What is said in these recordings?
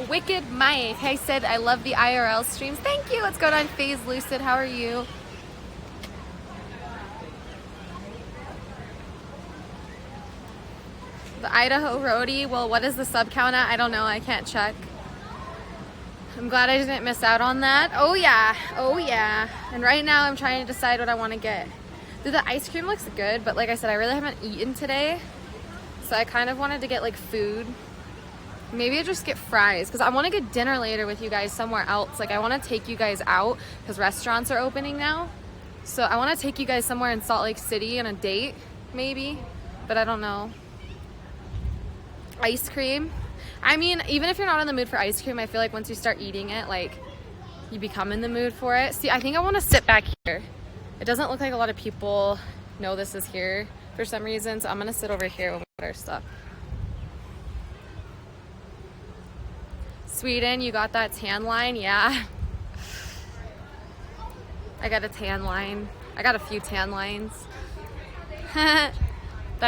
Wicked Mike. I said I love the IRL streams. Thank you. Let's go down Phase Lucid. How are you? The Idaho Roadie. Well, what is the sub count at? I don't know. I can't check. I'm glad I didn't miss out on that. Oh yeah. Oh yeah. And right now I'm trying to decide what I want to get. Dude, the ice cream looks good, but like I said, I really haven't eaten today. So I kind of wanted to get like food. Maybe I just get fries because I want to get dinner later with you guys somewhere else. Like I want to take you guys out because restaurants are opening now. So I want to take you guys somewhere in Salt Lake City on a date, maybe, but I don't know. Ice cream. I mean, even if you're not in the mood for ice cream, I feel like once you start eating it, like you become in the mood for it. See, I think I want to sit back here. It doesn't look like a lot of people know this is here for some reason, so I'm gonna sit over here when we get our stuff. Sweden, you got that tan line? Yeah. I got a tan line. I got a few tan lines. That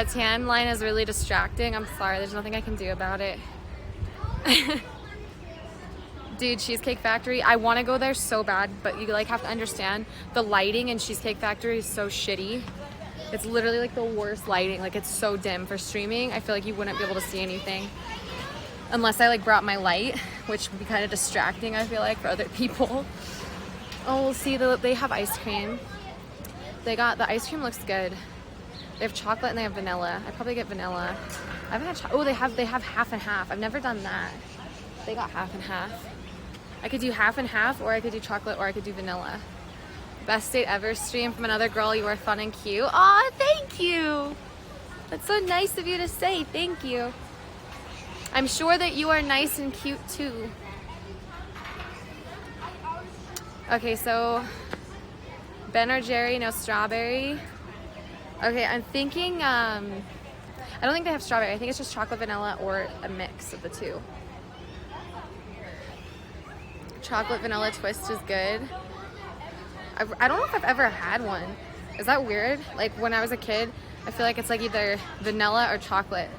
tan line is really distracting. I'm sorry, there's nothing I can do about it. Dude, Cheesecake Factory, I want to go there so bad, but you like have to understand the lighting in Cheesecake Factory is so shitty. It's literally like the worst lighting. Like it's so dim for streaming. I feel like you wouldn't be able to see anything unless I like brought my light, which would be kind of distracting, I feel like, for other people. Oh, we'll see. They have ice cream. The ice cream looks good. They have chocolate and they have vanilla. I'd probably get vanilla. I haven't had oh, they have half and half. I've never done that. They got half and half. I could do half and half, or I could do chocolate, or I could do vanilla. Best date ever stream from another girl. You are fun and cute. Aw, thank you. That's so nice of you to say. Thank you. I'm sure that you are nice and cute too. Okay, so Ben or Jerry, no strawberry. Okay, I'm thinking, I don't think they have strawberry. I think it's just chocolate, vanilla, or a mix of the two. Chocolate vanilla twist is good. I don't know if I've ever had one. Is that weird? Like when I was a kid, I feel like it's like either vanilla or chocolate.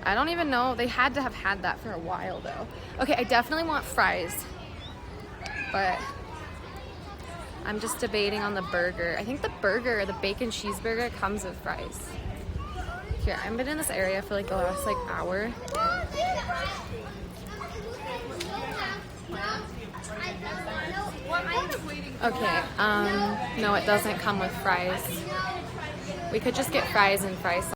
I don't even know. They had to have had that for a while though. Okay, I definitely want fries, but I'm just debating on the burger. I think the burger, the bacon cheeseburger, comes with fries. Here, I've been in this area for like the last like hour. Okay, no, it doesn't come with fries. We could just get fries and fries.